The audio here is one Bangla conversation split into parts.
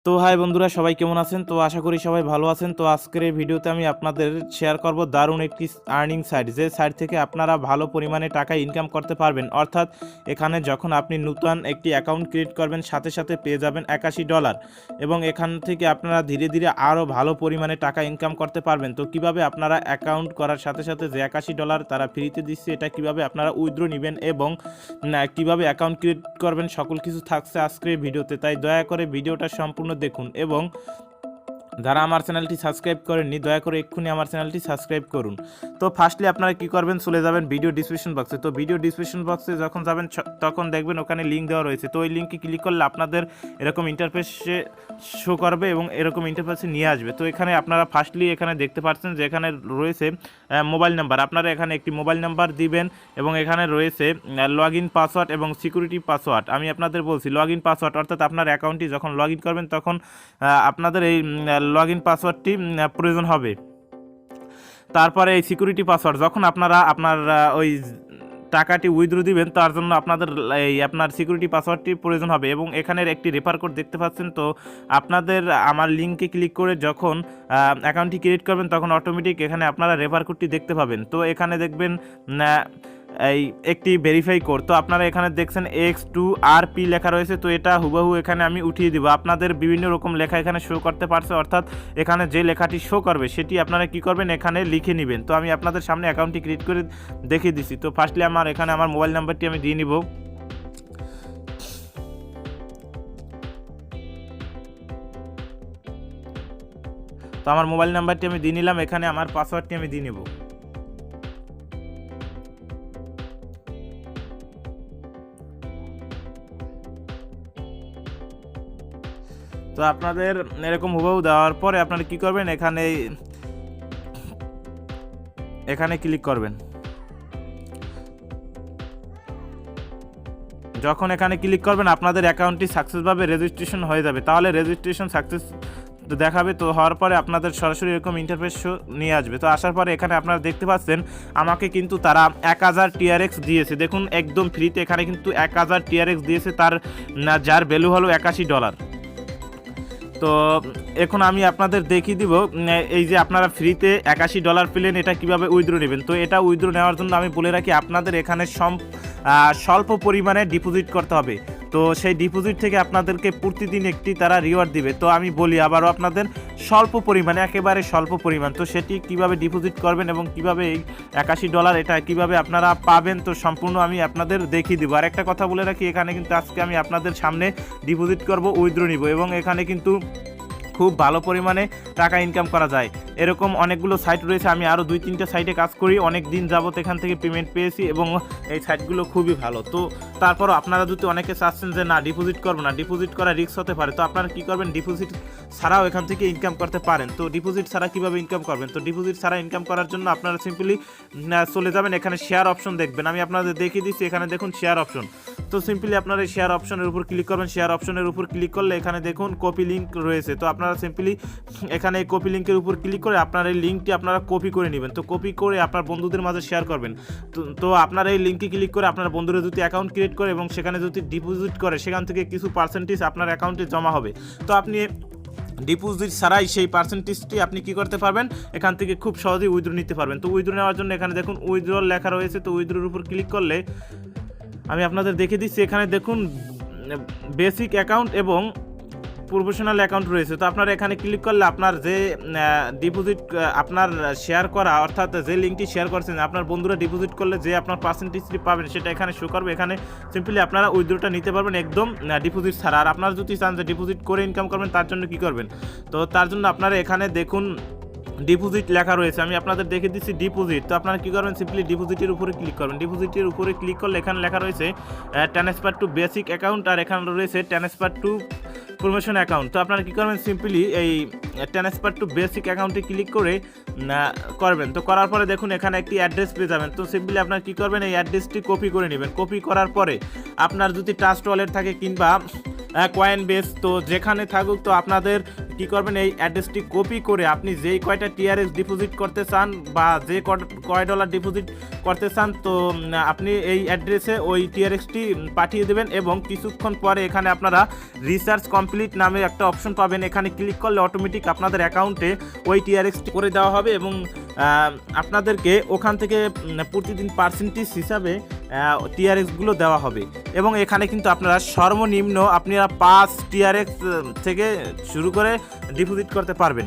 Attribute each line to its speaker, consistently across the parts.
Speaker 1: তো হাই বন্ধুরা, সবাই কেমন আছেন? তো আশা করি সবাই ভালো আছেন। তো আজকের এই ভিডিওতে আমি আপনাদের শেয়ার করব দারুণ একটি আর্নিং সাইট, যে সাইট থেকে আপনারা ভালো পরিমাণে টাকা ইনকাম করতে পারবেন। অর্থাৎ এখানে যখন আপনি নতুন একটি অ্যাকাউন্ট ক্রিয়েট করবেন, সাথে সাথে পেয়ে যাবেন $81 এবং এখান থেকে আপনারা ধীরে ধীরে আরও ভালো পরিমাণে টাকা ইনকাম করতে পারবেন। তো কিভাবে আপনারা অ্যাকাউন্ট করার সাথে সাথে যে $81 তারা ফ্রিতে দিচ্ছে, এটা কিভাবে আপনারা উইথড্র নেবেন এবং কিভাবে অ্যাকাউন্ট ক্রিয়েট করবেন, সকল কিছু থাকছে আজকের এই ভিডিওতে। তাই দয়া করে ভিডিওটা সম্পূর্ণ দেখুন এবং যারা আমার চ্যানেলটি সাবস্ক্রাইব করেননি, দয়া করে এক্ষুনি আমার চ্যানেলটি সাবস্ক্রাইব করুন। তো ফার্স্টলি আপনারা কি করবেন, চলে যাবেন ভিডিও ডিসক্রিপশন বক্সে। তো ভিডিও ডিসক্রিপশন বক্সে যখন যাবেন তখন দেখবেন ওখানে লিঙ্ক দেওয়া রয়েছে। তো ওই লিঙ্কে ক্লিক করলে আপনাদের এরকম ইন্টারফেসে শো করবে এবং এরকম ইন্টারফেসে নিয়ে আসবে। তো এখানে আপনারা ফার্স্টলি এখানে দেখতে পাচ্ছেন যে এখানে রয়েছে মোবাইল নাম্বার। আপনারা এখানে একটি মোবাইল নাম্বার দিবেন এবং এখানে রয়েছে লগ ইন পাসওয়ার্ড এবং সিকিউরিটি পাসওয়ার্ড। আমি আপনাদের বলছি লগ ইন পাসওয়ার্ড, অর্থাৎ আপনার অ্যাকাউন্টটি যখন লগ ইন করবেন তখন আপনাদের এই লগ ইন পাসওয়ার্ডটি প্রয়োজন হবে। তারপরে এই সিকিউরিটি পাসওয়ার্ড যখন আপনারা আপনার ওই টাকাটি উইথড্র দিবেন, তার জন্য আপনাদের এই আপনার সিকিউরিটি পাসওয়ার্ডটি প্রয়োজন হবে এবং এখানের একটি রেফার কোড দেখতে পাচ্ছেন। তো আপনাদের আমার লিঙ্কে ক্লিক করে যখন অ্যাকাউন্টটি ক্রিয়েট করবেন তখন অটোমেটিক এখানে আপনারা রেফার কোডটি দেখতে পাবেন। তো এখানে দেখবেন এই একটি ভেরিফাই কোড। তো আপনারা এখানে দেখছেন X2RP লেখা রয়েছে। তো এটা হুবহু এখানে আমি উঠিয়ে দিব। আপনাদের বিভিন্ন রকম লেখা এখানে শো করতে পারছে, অর্থাৎ এখানে যে লেখাটি শো করবে সেটি আপনারা কি করবেন, এখানে লিখে নেবেন। তো আমি আপনাদের সামনে অ্যাকাউন্টটি ক্রিয়েট করে দেখিয়ে দিচ্ছি। তো ফার্স্টলি এখানে আমার মোবাইল নাম্বারটি আমি দিয়ে নিব। তো আমার মোবাইল নাম্বারটি আমি দিয়ে নিলাম, এখানে আমার পাসওয়ার্ডটি আমি দিয়ে নেব। তো আপনাদের এরকম হুবহু দেওয়ার পরে আপনারা কি করবেন, এখানে ক্লিক করবেন। যখন এখানে ক্লিক করবেন আপনাদের অ্যাকাউন্টটি সাকসেসভাবে রেজিস্ট্রেশন হয়ে যাবে। তাহলে রেজিস্ট্রেশন সাকসেস দেখাবে। তো হওয়ার পরে আপনাদের সরাসরি এরকম ইন্টারফেস নিয়ে আসবে। তো আসার পরে এখানে আপনারা দেখতে পাচ্ছেন আমাকে কিন্তু তারা 1000 TRX দিয়েছে। দেখুন একদম ফ্রিতে এখানে কিন্তু 1000 TRX দিয়েছে, যার ভ্যালু হলো $81। তো এখন আমি আপনাদের দেখিয়ে দিব এই যে আপনারা ফ্রিতে $81 পেলেন, এটা কিভাবে উইথড্র নেবেন। তো এটা উইথড্র নেওয়ার জন্য আমি বলে রাখি আপনাদের এখানে স্বল্প পরিমাণে ডিপোজিট করতে হবে। তো সেই ডিপোজিট থেকে আপনাদেরকে প্রতিদিন একটি তারা রিওয়ার্ড দিবে। তো আমি বলি আবারও আপনাদের স্বল্প পরিমাণে, একেবারে স্বল্প পরিমাণ। তো সেটি কিভাবে ডিপোজিট করবেন এবং কিভাবে এই $81 এটা কিভাবে আপনারা পাবেন, তো সম্পূর্ণ আমি আপনাদের দেখিয়ে দিব। আর একটা কথা বলে রাখি, এখানে কিন্তু আজকে আমি আপনাদের সামনে ডিপোজিট করব, উইথড্র নিব এবং এখানে কিন্তু খুব ভালো পরিমাণে টাকা ইনকাম করা যায়। এরকম অনেকগুলো সাইট রয়েছে, আমি আরও 2-3টে সাইটে কাজ করি, অনেক দিন যাবত এখান থেকে পেমেন্ট পেয়েছি এবং এই সাইটগুলো খুবই ভালো। তো তারপরও আপনারা যদি অনেকে চাচ্ছেন যে না ডিপোজিট করবো না, ডিপোজিট করা রিস্ক হতে পারে, তো আপনারা কী করবেন, ডিপোজিট ছাড়াও এখান থেকে ইনকাম করতে পারেন। তো ডিপোজিট ছাড়া কীভাবে ইনকাম করবেন, তো ডিপোজিট ছাড়া ইনকাম করার জন্য আপনারা সিম্পলি চলে যাবেন, এখানে শেয়ার অপশন দেখবেন। আমি আপনাদের দেখিয়ে দিচ্ছি, এখানে দেখুন শেয়ার অপশন। তো সিম্পলি আপনারা এই শেয়ার অপশনের উপর ক্লিক করবেন। শেয়ার অপশনের উপর ক্লিক করলে এখানে দেখুন কপি লিঙ্ক রয়েছে। তো আপনারা সিম্পলি এখানে এই কপি লিঙ্কের উপর ক্লিক করে আপনার এই লিঙ্কটি আপনারা কপি করে নেবেন। তো কপি করে আপনার বন্ধুদের মাঝে শেয়ার করবেন। তো আপনার এই লিঙ্কে ক্লিক করে আপনার বন্ধুরা যদি অ্যাকাউন্ট ক্রিয়েট করে এবং সেখানে যদি ডিপোজিট করে, সেখান থেকে কিছু পার্সেন্টেজ আপনার অ্যাকাউন্টে জমা হবে। তো আপনি ডিপোজিট ছাড়াই সেই পার্সেন্টেজটি আপনি কি করতে পারবেন, এখান থেকে খুব সহজেই উইথড্র নিতে পারবেন। তো উইথড্র নেওয়ার জন্য এখানে দেখুন উইথড্র লেখা রয়েছে। তো উইথড্রর উপর ক্লিক করলে আমি আপনাদের দেখিয়ে দিচ্ছি, এখানে দেখুন বেসিক অ্যাকাউন্ট এবং প্রফেশনাল অ্যাকাউন্ট রয়েছে। তো আপনারা এখানে ক্লিক করলে আপনার যে ডিপোজিট আপনার শেয়ার করা, অর্থাৎ যে লিঙ্কটি শেয়ার করছেন আপনার বন্ধুরা ডিপোজিট করলে যে আপনার পার্সেন্টেজটি পাবেন সেটা এখানে শো করবে। এখানে সিম্পলি আপনারা উইথড্রটা নিতে পারবেন একদম ডিপোজিট ছাড়া। আর আপনারা যদি চান যে ডিপোজিট করে ইনকাম করবেন, তার জন্য কী করবেন, তো তার জন্য আপনারা এখানে দেখুন ডিপোজিট লেখা রয়েছে, আমি আপনাদের দেখে দিচ্ছি ডিপোজিট। তো আপনারা কী করবেন, সিম্পলি ডিপোজিটের উপরে ক্লিক করবেন। ডিপোজিটের উপরে ক্লিক করলে এখানে লেখা রয়েছে ট্রান্সফার টু বেসিক অ্যাকাউন্ট, আর এখানে রয়েছে ট্রান্সফার টু প্রমোশন অ্যাকাউন্ট। তো আপনারা কী করবেন, সিম্পলি এই ট্রান্সফার টু বেসিক অ্যাকাউন্টে ক্লিক করে করবেন। তো করার পরে দেখুন এখানে একটি অ্যাড্রেস পেয়ে যাবেন। তো সিম্পলি আপনারা কী করবেন, এই অ্যাড্রেসটি কপি করে নেবেন। কপি করার পরে আপনার যদি ট্রাস্ট ওয়ালেট থাকে কিংবা কয়েন বেস, তো যেখানে থাকুক, তো আপনাদের কি করবেন, এই অ্যাড্রেসটি কপি করে আপনি যেই কয়টা টিআরএক্স ডিপোজিট করতে চান বা যে কয় ডলার ডিপোজিট করতে চান, তো আপনি এই অ্যাড্রেসে ওই টিআরএক্সটি পাঠিয়ে দেবেন এবং কিছুক্ষণ পরে এখানে আপনারা রিসার্চ কমপ্লিট নামে একটা অপশন পাবেন। এখানে ক্লিক করলে অটোমেটিক আপনাদের অ্যাকাউন্টে ওই টিআরএক্সটি করে দেওয়া হবে এবং আপনাদেরকে ওখান থেকে প্রতিদিন পার্সেন্টেজ হিসাবে টিআরএক্সগুলো দেওয়া হবে। এবং এখানে কিন্তু আপনারা সর্বনিম্ন আপনারা 5 টিআরএক্স থেকে শুরু করে ডিপোজিট করতে পারবেন।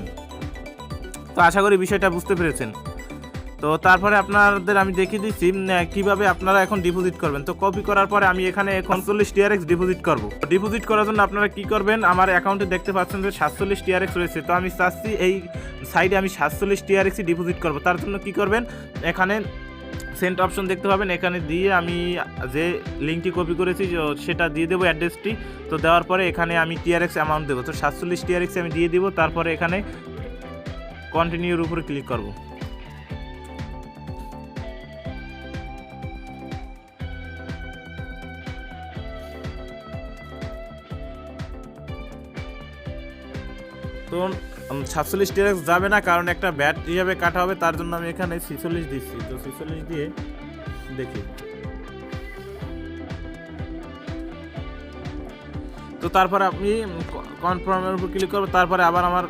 Speaker 1: তো আশা করি বিষয়টা বুঝতে পেরেছেন। তো তারপরে আপনাদের আমি দেখিয়ে দিচ্ছি কিভাবে আপনারা এখন ডিপোজিট করবেন। তো কপি করার পরে আমি এখানে এখন 40 টিআরএক্স ডিপোজিট করব। ডিপোজিট করার জন্য আপনারা কি করবেন, আমার অ্যাকাউন্টে দেখতে পাচ্ছেন যে 47 টিআরএক্স রয়েছে। তো আমি চাচ্ছি এই সাইডে আমি 47 টিআরএক্সই ডিপোজিট করব। তার জন্য কি করবেন, এখানে সেন্ড অপশন দেখতে পাবেন, এখানে দিয়ে আমি যে লিঙ্কটি কপি করেছি সেটা দিয়ে দেবো অ্যাড্রেসটি। তো দেওয়ার পরে এখানে আমি টিআরএক্স অ্যামাউন্ট দেবো। তো 47 টিআরএক্স আমি দিয়ে দিব। তারপরে এখানে কন্টিনিউর উপরে ক্লিক করব। তো 47 টিআরএক্স যাবে না, কারণ একটা ব্যাট হিসাবে কাটা হবে, তার জন্য আমি এখানে 46 দিচ্ছি। তো 46 দিয়ে দেখি। তো তারপরে আপনি কনফার্মের উপর ক্লিক করবেন। তারপরে আবার আমার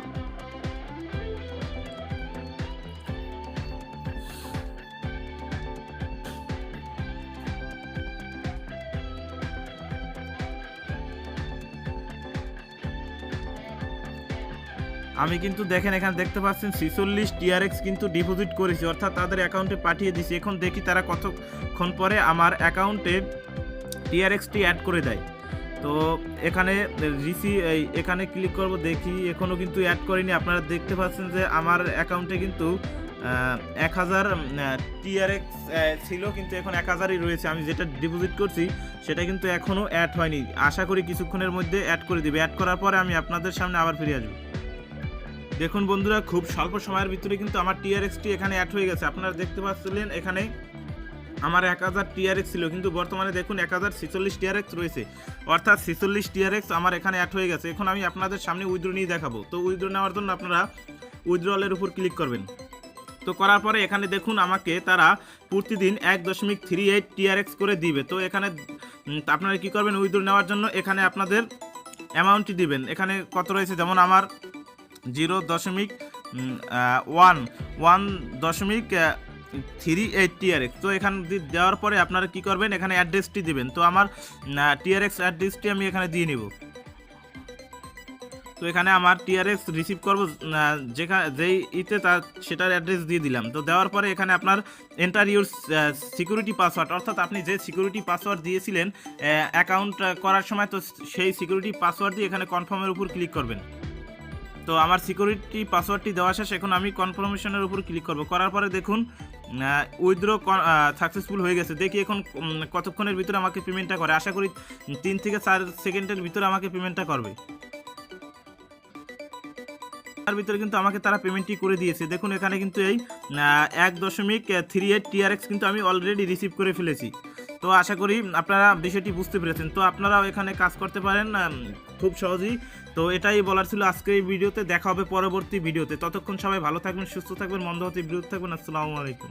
Speaker 1: আমি কিন্তু দেখেন এখানে দেখতে পাচ্ছেন 46 টিআরএক্স কিন্তু ডিপোজিট করেছি, অর্থাৎ তাদের অ্যাকাউন্টে পাঠিয়ে দিয়েছি। এখন দেখি তারা কতক্ষণ পরে আমার অ্যাকাউন্টে টিআরএক্সটি অ্যাড করে দেয়। তো এখানে এখানে ক্লিক করব, দেখি এখনও কিন্তু অ্যাড করিনি। আপনারা দেখতে পাচ্ছেন যে আমার অ্যাকাউন্টে কিন্তু 1000 টিআরএক্স ছিল, কিন্তু এখন 1000ই রয়েছে। আমি যেটা ডিপোজিট করছি সেটা কিন্তু এখনও অ্যাড হয়নি। আশা করি কিছুক্ষণের মধ্যে অ্যাড করে দিবে। অ্যাড করার পরে আমি আপনাদের সামনে আবার ফিরে আসবো। দেখুন বন্ধুরা, খুব স্বল্প সময়ের ভিতরে কিন্তু আমার টিআরএক্সটি এখানে অ্যাড হয়ে গেছে। আপনারা দেখতে পাচ্ছিলেন এখানে আমার 1000 টিআরএক্স ছিল, কিন্তু বর্তমানে দেখুন 1046 টিআরএক্স রয়েছে, অর্থাৎ 46 টিআরএক্স আমার এখানে অ্যাড হয়ে গেছে। এখন আমি আপনাদের সামনে উইথড্র নিয়ে দেখাবো। তো উইথড্র নেওয়ার জন্য আপনারা উইথড্রলের উপর ক্লিক করবেন। তো করার পরে এখানে দেখুন আমাকে তারা প্রতিদিন 1.38 টিআরএক্স করে দিবে। তো এখানে আপনারা কি করবেন, উইথড্র নেওয়ার জন্য এখানে আপনাদের অ্যামাউন্টটি দিবেন। এখানে কত রয়েছে, যেমন আমার 0.138 টিআরএক্স। তো এখানে দেওয়ার পরে আপনারা কি করবেন, এখানে অ্যাড্রেসটি দিবেন। তো আমার টিআরএক্স অ্যাড্রেসটি আমি এখানে দিয়ে নিব। তো এখানে আমার টিআরএক্স রিসিভ করবো যেই সেটার অ্যাড্রেস দিয়ে দিলাম। তো দেওয়ার পরে এখানে আপনার এন্টার ইউর সিকিউরিটি পাসওয়ার্ড, অর্থাৎ আপনি যে সিকিউরিটি পাসওয়ার্ড দিয়েছিলেন অ্যাকাউন্ট করার সময়, তো সেই সিকিউরিটি পাসওয়ার্ড দিয়ে এখানে কনফার্মের উপর ক্লিক করবেন। তো আমার সিকিউরিটি পাসওয়ার্ডটি দেওয়া শেষ। এখন আমি কনফার্মেশনের উপর ক্লিক করব। করার পরে দেখুন উইথড্র সাকসেসফুল হয়ে গেছে। দেখি এখন কতক্ষণের ভিতরে আমাকে পেমেন্টটা করে। আশা করি 3 থেকে 4 সেকেন্ডের ভিতরে আমাকে পেমেন্টটা করবে। তার ভিতরে কিন্তু আমাকে তারা পেমেন্টটি করে দিয়েছে। দেখুন এখানে কিন্তু এই 1.38 টিআরএক্স কিন্তু আমি অলরেডি রিসিভ করে ফেলেছি। তো আশা করি আপনারা বিষয়টি বুঝতে পেরেছেন। তো আপনারাও এখানে কাজ করতে পারেন খুব সহজেই। তো এটাই বলার ছিল আজকের এই ভিডিওতে। দেখা হবে পরবর্তী ভিডিওতে। ততক্ষণ সবাই ভালো থাকবেন, সুস্থ থাকবেন, মন্দ হতে বিরত থাকবেন। আসসালামু আলাইকুম।